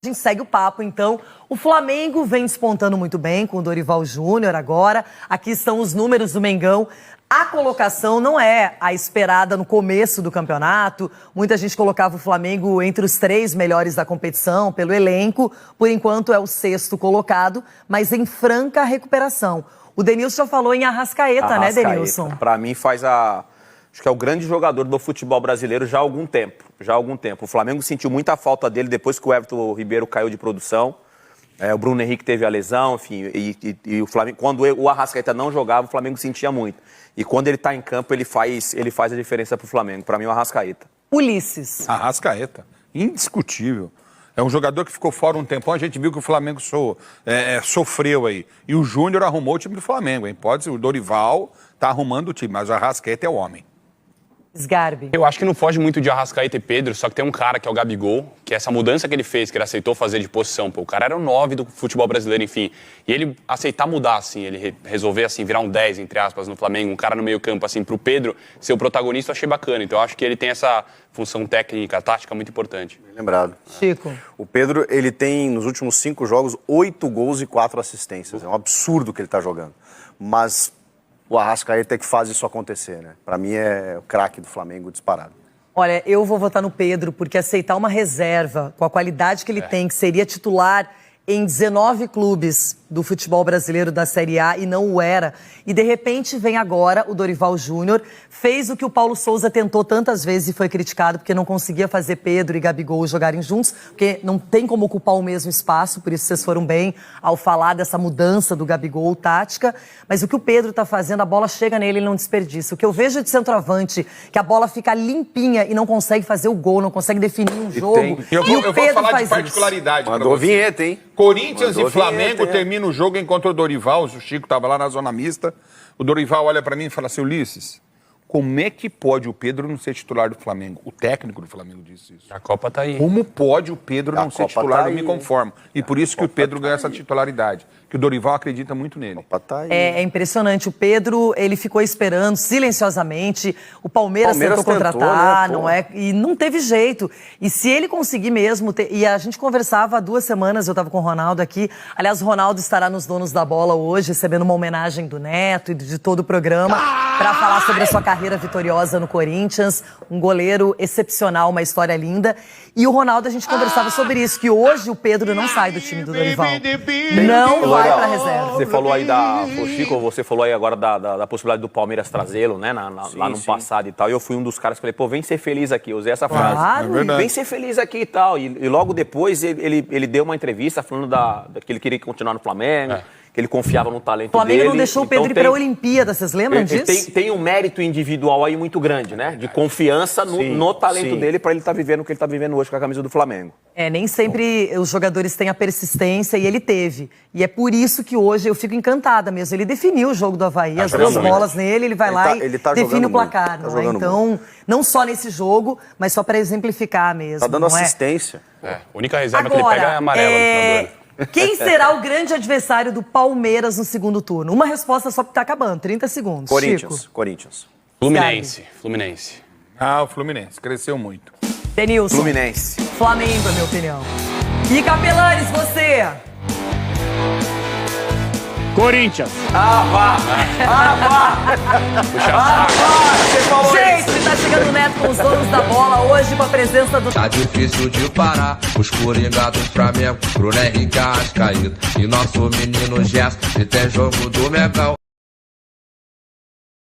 A gente segue o papo, então. O Flamengo vem despontando muito bem com o Dorival Júnior agora. Aqui estão os números do Mengão. A colocação não é a esperada no começo do campeonato. Muita gente colocava o Flamengo entre os 3 melhores da competição, pelo elenco. Por enquanto é o 6º colocado, mas em franca recuperação. O Denilson já falou em Arrascaeta, né, Denilson? Para mim acho que é o grande jogador do futebol brasileiro já há algum tempo. O Flamengo sentiu muita falta dele depois que o Everton Ribeiro caiu de produção. O Bruno Henrique teve a lesão, enfim, e o Flamengo, quando o Arrascaeta não jogava, o Flamengo sentia muito. E quando ele está em campo, ele faz a diferença para o Flamengo. Para mim, o Arrascaeta. Ulisses. Arrascaeta, indiscutível. É um jogador que ficou fora um tempão, a gente viu que o Flamengo sofreu aí. E o Júnior arrumou o time do Flamengo, hein? O Dorival está arrumando o time, mas o Arrascaeta é o homem. Sgarbi. Eu acho que não foge muito de Arrascaeta e Pedro, só que tem um cara que é o Gabigol, que é essa mudança que ele fez, que ele aceitou fazer de posição. Pô, o cara era o 9 do futebol brasileiro, enfim. E ele aceitar mudar, assim, ele resolver, assim, virar um 10, entre aspas, no Flamengo, um cara no meio campo, assim, pro Pedro ser o protagonista, eu achei bacana. Então eu acho que ele tem essa função técnica, tática muito importante. Bem lembrado. Chico. O Pedro, ele tem, nos últimos 5 jogos, 8 gols e 4 assistências. É um absurdo que ele tá jogando. Mas o Arrascaeta é que faz isso acontecer, né? Pra mim é o craque do Flamengo disparado. Olha, eu vou votar no Pedro, porque aceitar uma reserva com a qualidade que ele tem, que seria titular em 19 clubes do futebol brasileiro da Série A e não o era. E de repente vem agora o Dorival Júnior, fez o que o Paulo Souza tentou tantas vezes e foi criticado porque não conseguia fazer Pedro e Gabigol jogarem juntos, porque não tem como ocupar o mesmo espaço, por isso vocês foram bem ao falar dessa mudança do Gabigol tática. Mas o que o Pedro está fazendo, a bola chega nele e não desperdiça. O que eu vejo de centroavante, que a bola fica limpinha e não consegue fazer o gol, não consegue definir um jogo. Eu vou falar de particularidade. Mandou vinheta, hein? Corinthians e Flamengo termina o jogo, encontra o Dorival, o Chico estava lá na zona mista. O Dorival olha para mim e fala assim: Ulisses, como é que pode o Pedro não ser titular do Flamengo? O técnico do Flamengo disse isso. A Copa tá aí. Como pode o Pedro não ser titular? Eu me conformo. E por isso que o Pedro ganha essa titularidade. Que o Dorival acredita muito nele. É impressionante. O Pedro, ele ficou esperando silenciosamente. O Palmeiras tentou contratar, né? Não é? E não teve jeito. E se ele conseguir mesmo... E a gente conversava há 2 semanas, eu estava com o Ronaldo aqui. Aliás, o Ronaldo estará nos Donos da Bola hoje, recebendo uma homenagem do Neto e de todo o programa, para falar sobre a sua carreira vitoriosa no Corinthians. Um goleiro excepcional, uma história linda. E o Ronaldo, a gente conversava sobre isso, que hoje o Pedro não sai do time do Dorival. Não vai pra reserva. Você falou aí Chico, você falou aí agora da possibilidade do Palmeiras trazê-lo, né? Lá no passado e tal. E eu fui um dos caras que falei, pô, vem ser feliz aqui. Eu usei essa frase. Claro. Vem ser feliz aqui e tal. E logo depois ele deu uma entrevista falando que ele queria continuar no Flamengo. Que ele confiava no talento dele. O Flamengo não deixou o Pedro ir para a Olimpíada, vocês lembram disso? Tem um mérito individual aí muito grande, né? De confiança no talento dele para ele estar vivendo o que ele está vivendo hoje com a camisa do Flamengo. Nem sempre os jogadores têm a persistência e ele teve. E é por isso que hoje eu fico encantada mesmo. Ele definiu o jogo do Avaí, as 2 bolas nele, ele vai lá e define o placar. Então, não só nesse jogo, mas só para exemplificar mesmo. Tá dando assistência. A única reserva que ele pega é a amarela. Quem será o grande adversário do Palmeiras no segundo turno? Uma resposta só porque tá acabando, 30 segundos. Corinthians. Fluminense. O Fluminense, cresceu muito. Denilson. Fluminense. Flamengo, é minha opinião. E Capelanes, você? Corinthians. Gente, tá chegando o Neto com os Donos da Bola hoje com a presença do... Tá difícil de parar os coringa do Flamengo, Bruno Henrique Arrascaeta e nosso menino Gerson, que tem jogo do Mengão.